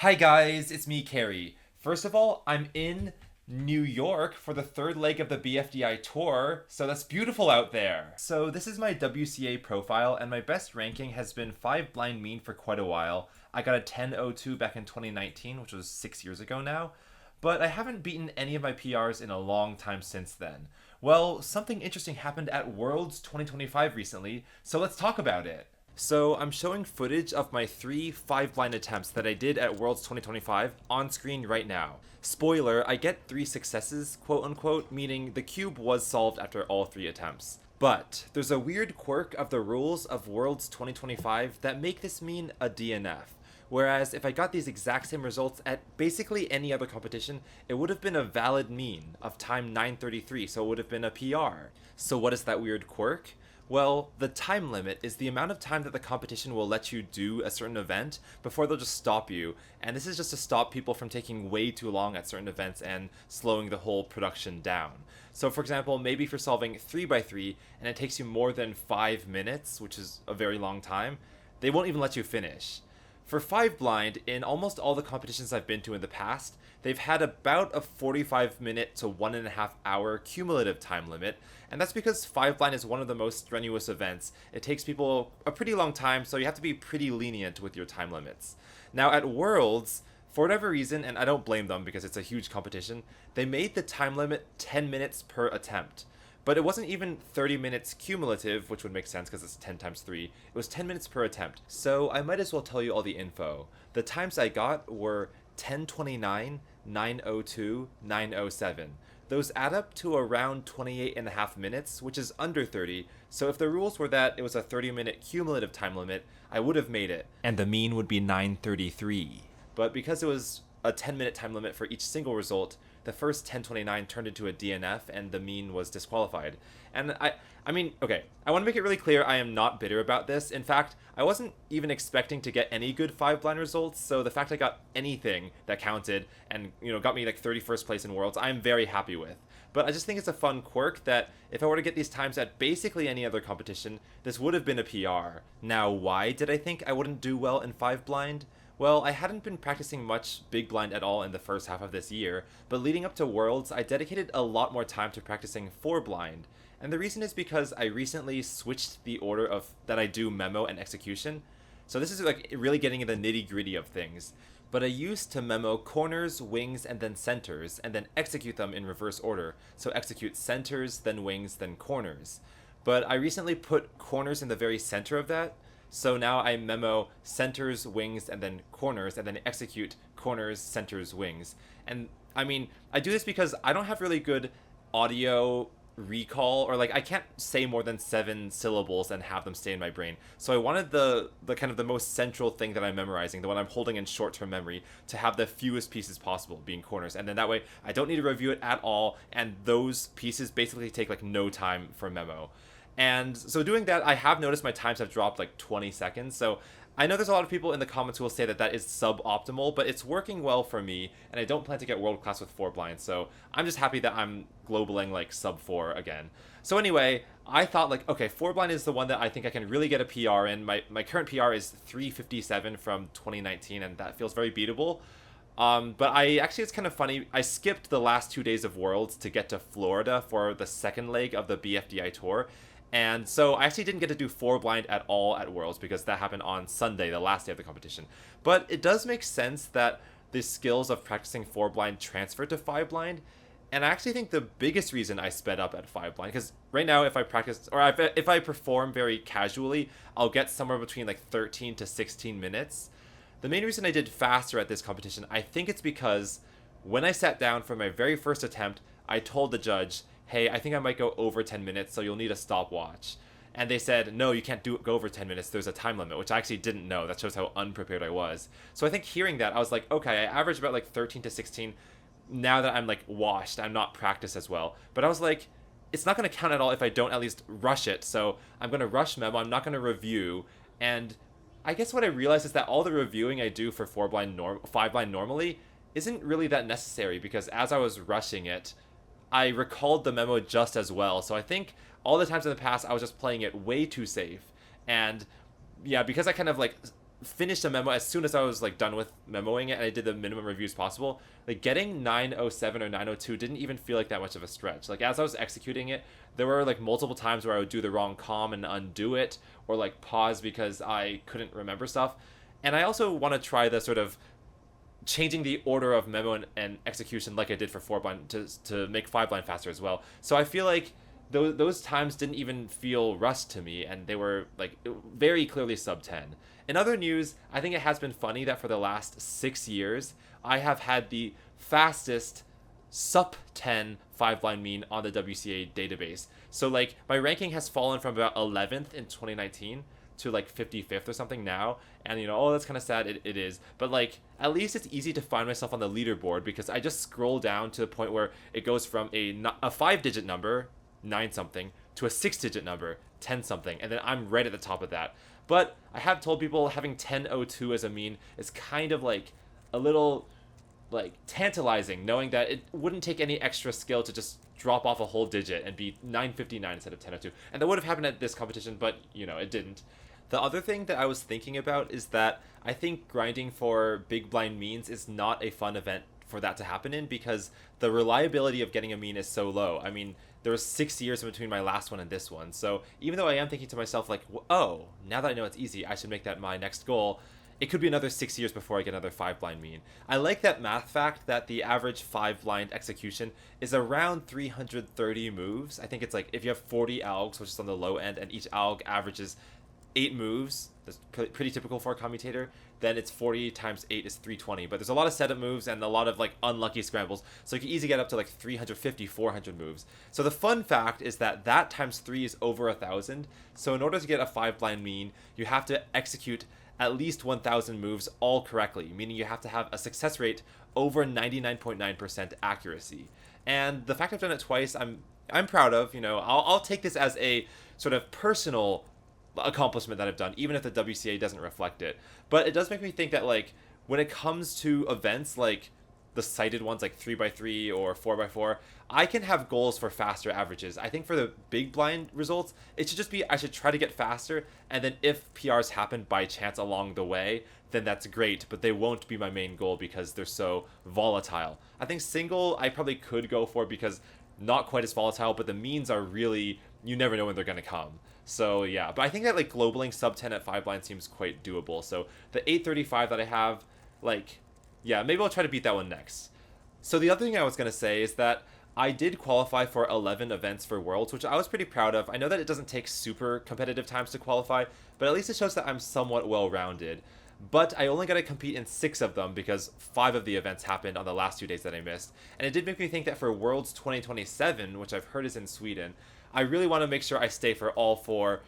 Hi guys, it's me, Carrie. First of all, I'm in New York for the third leg of the BFDI tour, so that's beautiful out there. So this is my WCA profile, and my best ranking has been 5 blind mean for quite a while. I got a 10.02 back in 2019, which was 6 years ago now, but I haven't beaten any of my PRs in a long time since then. Well, something interesting happened at Worlds 2025 recently, so let's talk about it. So I'm showing footage of my 3 5 blind attempts that I did at Worlds 2025 on screen right now. Spoiler, I get 3 successes, quote unquote, meaning the cube was solved after all 3 attempts. But there's a weird quirk of the rules of Worlds 2025 that make this mean a DNF. Whereas if I got these exact same results at basically any other competition, it would have been a valid mean of time 9:33, so it would have been a PR. So what is that weird quirk? Well, the time limit is the amount of time that the competition will let you do a certain event before they'll just stop you. And this is just to stop people from taking way too long at certain events and slowing the whole production down. So for example, maybe if you're solving 3 by 3 and it takes you more than 5 minutes, which is a very long time, they won't even let you finish. For 5 blind, in almost all the competitions I've been to in the past, they've had about a 45-minute to 1.5 hour cumulative time limit, and that's because 5 blind is one of the most strenuous events. It takes people a pretty long time, so you have to be pretty lenient with your time limits. Now at Worlds, for whatever reason, and I don't blame them because it's a huge competition, they made the time limit 10 minutes per attempt. But it wasn't even 30 minutes cumulative, which would make sense because it's 10 times 3. It was 10 minutes per attempt. So I might as well tell you all the info. The times I got were 10:29, 9:02, 9:07. Those add up to around 28 and a half minutes, which is under 30. So if the rules were that it was a 30-minute cumulative time limit, I would have made it. And the mean would be 9:33. But because it was a 10-minute time limit for each single result, the first 1029 turned into a DNF and the mean was disqualified. And I mean, okay, I want to make it really clear I am not bitter about this. In fact, I wasn't even expecting to get any good 5 blind results, so the fact I got anything that counted and, got me like 31st place in Worlds, I'm very happy with. But I just think it's a fun quirk that if I were to get these times at basically any other competition, this would have been a PR. Now, why did I think I wouldn't do well in 5 blind? Well, I hadn't been practicing much big blind at all in the first half of this year, but leading up to Worlds, I dedicated a lot more time to practicing 4 blind. And the reason is because I recently switched the order of that I do memo and execution. So this is like really getting in the nitty-gritty of things. But I used to memo corners, wings, and then centers, and then execute them in reverse order. So execute centers, then wings, then corners. But I recently put corners in the very center of that, so now I memo centers, wings, and then corners, and then execute corners, centers, wings. And I mean, I do this because I don't have really good audio recall, or like I can't say more than 7 syllables and have them stay in my brain. So I wanted the kind of the most central thing that I'm memorizing, the one I'm holding in short-term memory, to have the fewest pieces possible, being corners. And then that way I don't need to review it at all, and those pieces basically take like no time for memo. And so doing that, I have noticed my times have dropped like 20 seconds. So I know there's a lot of people in the comments who will say that that is suboptimal, but it's working well for me, and I don't plan to get world class with 4 blind. So I'm just happy that I'm globaling like sub 4 again. So anyway, I thought like, okay, 4 blind is the one that I think I can really get a PR in. My current PR is 357 from 2019, and that feels very beatable. But it's kind of funny. I skipped the last 2 days of Worlds to get to Florida for the second leg of the BFDI tour. And so I actually didn't get to do 4 blind at all at Worlds because that happened on Sunday, the last day of the competition. But it does make sense that the skills of practicing 4 blind transfer to 5 blind. And I actually think the biggest reason I sped up at 5 blind, because right now if I practice, or if I perform very casually, I'll get somewhere between like 13 to 16 minutes. The main reason I did faster at this competition, I think it's because when I sat down for my very first attempt, I told the judge, hey, I think I might go over 10 minutes, so you'll need a stopwatch. And they said, no, you can't go over 10 minutes, there's a time limit, which I actually didn't know. That shows how unprepared I was. So I think hearing that, I was like, okay, I average about like 13 to 16. Now that I'm like washed, I'm not practiced as well. But I was like, it's not going to count at all if I don't at least rush it. So I'm going to rush memo, I'm not going to review. And I guess what I realized is that all the reviewing I do for 5 blind normally isn't really that necessary, because as I was rushing it, I recalled the memo just as well. So I think all the times in the past I was just playing it way too safe. And yeah, because I kind of like finished a memo as soon as I was like done with memoing it, and I did the minimum reviews possible. Like getting 907 or 902 didn't even feel like that much of a stretch. Like as I was executing it, there were like multiple times where I would do the wrong comm and undo it, or like pause because I couldn't remember stuff. And I also want to try the sort of changing the order of memo and execution like I did for 4-blind to make 5-blind faster as well. So I feel like those times didn't even feel rushed to me, and they were like very clearly sub 10. In other news, I think it has been funny that for the last 6 years, I have had the fastest sub 10 5-blind mean on the WCA database. So like my ranking has fallen from about 11th in 2019 to like 55th or something now, and oh, that's kind of sad. It is, but like at least it's easy to find myself on the leaderboard because I just scroll down to the point where it goes from a 5-digit number, 9 something, to a 6-digit number, 10 something, and then I'm right at the top of that. But I have told people having 1002 as a mean is kind of like a little like tantalizing, knowing that it wouldn't take any extra skill to just drop off a whole digit and be 959 instead of 1002. And that would have happened at this competition, but it didn't. The other thing that I was thinking about is that I think grinding for big blind means is not a fun event for that to happen in, because the reliability of getting a mean is so low. I mean, there was 6 years in between my last one and this one. So even though I am thinking to myself like, oh, now that I know it's easy, I should make that my next goal, it could be another 6 years before I get another 5-blind mean. I like that math fact that the average 5-blind execution is around 330 moves. I think it's like if you have 40 algs, which is on the low end, and each alg averages 8 moves, that's pretty typical for a commutator, then it's 40 times 8 is 320. But there's a lot of setup moves and a lot of like unlucky scrambles, so you can easily get up to like 350, 400 moves. So the fun fact is that times 3 is over 1,000. So in order to get a 5-blind mean, you have to execute at least 1,000 moves all correctly, meaning you have to have a success rate over 99.9% accuracy. And the fact I've done it twice, I'm proud of. I'll take this as a sort of personal accomplishment that I've done, even if the WCA doesn't reflect it. But it does make me think that like when it comes to events like the cited ones like 3x3 or 4x4, I can have goals for faster averages. I think for the big blind results, it should just be I should try to get faster, and then if PRs happen by chance along the way, then that's great, but they won't be my main goal because they're so volatile. I think single I probably could go for because not quite as volatile, but the means are really, you never know when they're going to come. So yeah, but I think that like globaling sub 10 at 5-blind seems quite doable. So the 835 that I have, like, yeah, maybe I'll try to beat that one next. So the other thing I was going to say is that I did qualify for 11 events for Worlds, which I was pretty proud of. I know that it doesn't take super competitive times to qualify, but at least it shows that I'm somewhat well-rounded. But I only got to compete in 6 of them because 5 of the events happened on the last 2 days that I missed. And it did make me think that for Worlds 2027, which I've heard is in Sweden, I really want to make sure I stay for all 4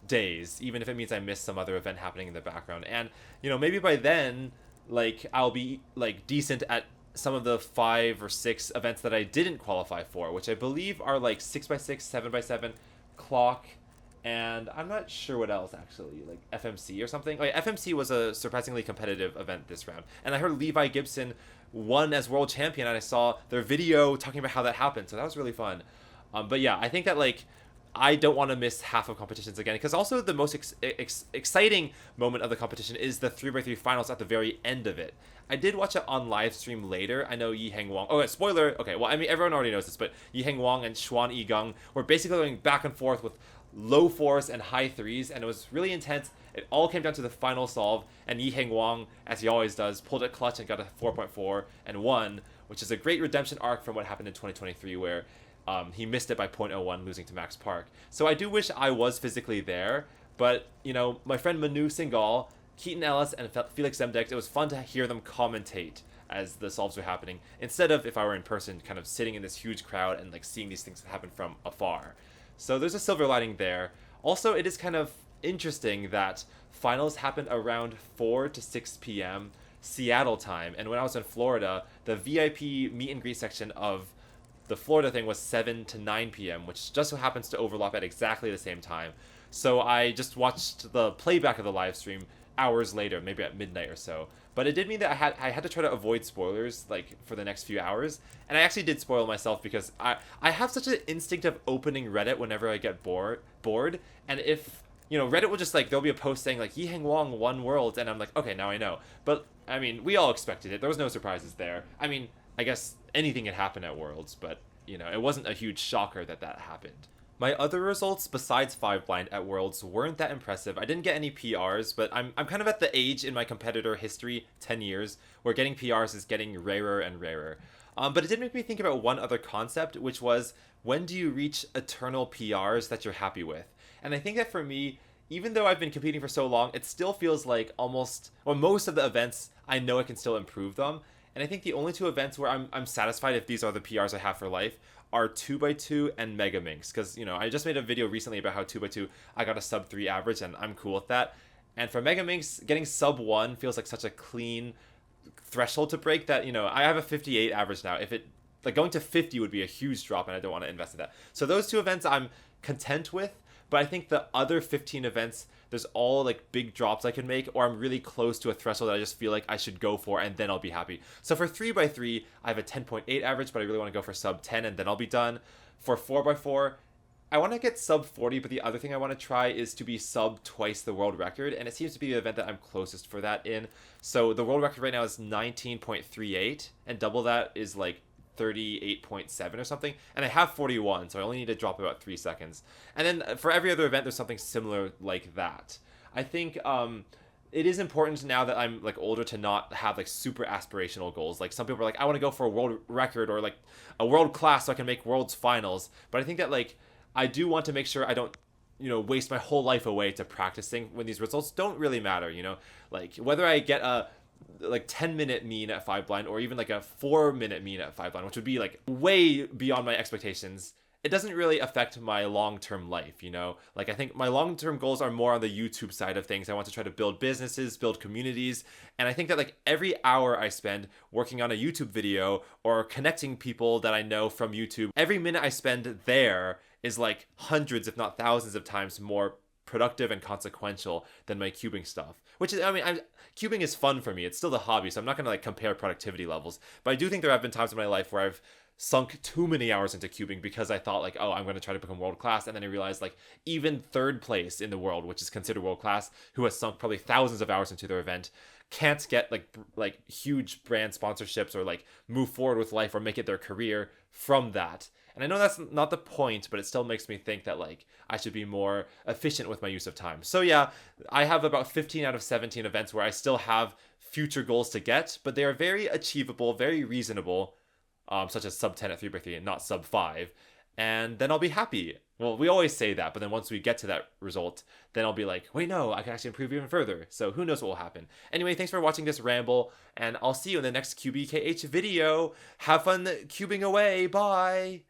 days, even if it means I miss some other event happening in the background. And, maybe by then, like, I'll be, like, decent at some of the 5 or 6 events that I didn't qualify for, which I believe are, like, 6x6, 7x7, clock, and I'm not sure what else, actually, like FMC or something. Like, FMC was a surprisingly competitive event this round. And I heard Levi Gibson won as world champion, and I saw their video talking about how that happened, so that was really fun. But yeah, I think that like I don't want to miss half of competitions again, because also the most exciting moment of the competition is the 3x3 finals at the very end of it. I did watch it on live stream later. I know Yi Heng Wang. Oh, spoiler. Okay, well, I mean, everyone already knows this, but Yi Heng Wang and Xuan Yigang were basically going back and forth with low 4s and high 3s, and it was really intense. It all came down to the final solve, and Yi Heng Wang, as he always does, pulled it clutch and got a 4.4 and won, which is a great redemption arc from what happened in 2023, where he missed it by 0.01, losing to Max Park. So I do wish I was physically there, but, my friend Manu Singhal, Keaton Ellis, and Felix Zemdex, it was fun to hear them commentate as the solves were happening, instead of if I were in person, kind of sitting in this huge crowd and like seeing these things happen from afar. So there's a silver lining there. Also, it is kind of interesting that finals happened around 4 to 6 p.m. Seattle time, and when I was in Florida, the VIP meet and greet section of the Florida thing was 7 to 9 p.m., which just so happens to overlap at exactly the same time. So I just watched the playback of the live stream hours later, maybe at midnight or so. But it did mean that I had to try to avoid spoilers like for the next few hours, and I actually did spoil myself because I have such an instinct of opening Reddit whenever I get bored, and if Reddit will just like, there'll be a post saying like Yiheng Wang won Worlds, and I'm like, okay, now I know. But I mean, we all expected it. There was no surprises there. I mean, I guess anything had happened at Worlds, but it wasn't a huge shocker that happened. My other results besides 5 blind at Worlds weren't that impressive. I didn't get any PRs, but I'm kind of at the age in my competitor history, 10 years, where getting PRs is getting rarer and rarer. But it did make me think about one other concept, which was, when do you reach eternal PRs that you're happy with? And I think that for me, even though I've been competing for so long, it still feels like most of the events, I know I can still improve them. And I think the only 2 events where I'm satisfied if these are the PRs I have for life are 2x2 and Mega Minx. Because, I just made a video recently about how 2x2 I got a sub 3 average, and I'm cool with that. And for Mega Minx, getting sub 1 feels like such a clean threshold to break that, I have a 58 average now. If it, like, going to 50 would be a huge drop, and I don't want to invest in that. So those 2 events I'm content with. But I think the other 15 events, there's all like big drops I can make, or I'm really close to a threshold that I just feel like I should go for, and then I'll be happy. So for 3x3, I have a 10.8 average, but I really want to go for sub 10, and then I'll be done. For 4x4, I want to get sub 40, but the other thing I want to try is to be sub twice the world record, and it seems to be the event that I'm closest for that in. So the world record right now is 19.38, and double that is like 38.7 or something, and I have 41, so I only need to drop about 3 seconds. And then for every other event, there's something similar like that. I think it is important now that I'm like older to not have like super aspirational goals. Like some people are like, I want to go for a world record or like a world class so I can make world's finals. But I think that like I do want to make sure I don't waste my whole life away to practicing when these results don't really matter. Like whether I get a like 10-minute mean at 5 blind or even like a 4-minute mean at 5 blind, which would be like way beyond my expectations, it doesn't really affect my long-term life. Like I think my long-term goals are more on the YouTube side of things. I want to try to build businesses, build communities, and I think that like every hour I spend working on a YouTube video or connecting people that I know from YouTube, every minute I spend there is like hundreds if not thousands of times more productive and consequential than my cubing stuff. Which is, cubing is fun for me. It's still the hobby, so I'm not going to like compare productivity levels. But I do think there have been times in my life where I've sunk too many hours into cubing because I thought like, oh, I'm going to try to become world class, and then I realized like even 3rd place in the world, which is considered world class, who has sunk probably thousands of hours into their event, can't get like huge brand sponsorships or like move forward with life or make it their career from that. And I know that's not the point, but it still makes me think that like I should be more efficient with my use of time. So yeah, I have about 15 out of 17 events where I still have future goals to get, but they are very achievable, very reasonable, such as sub 10 at 3x3 and not sub 5. And then I'll be happy. Well, we always say that, but then once we get to that result, then I'll be like, wait, no, I can actually improve even further. So who knows what will happen. Anyway, thanks for watching this ramble, and I'll see you in the next QBKH video. Have fun cubing away. Bye.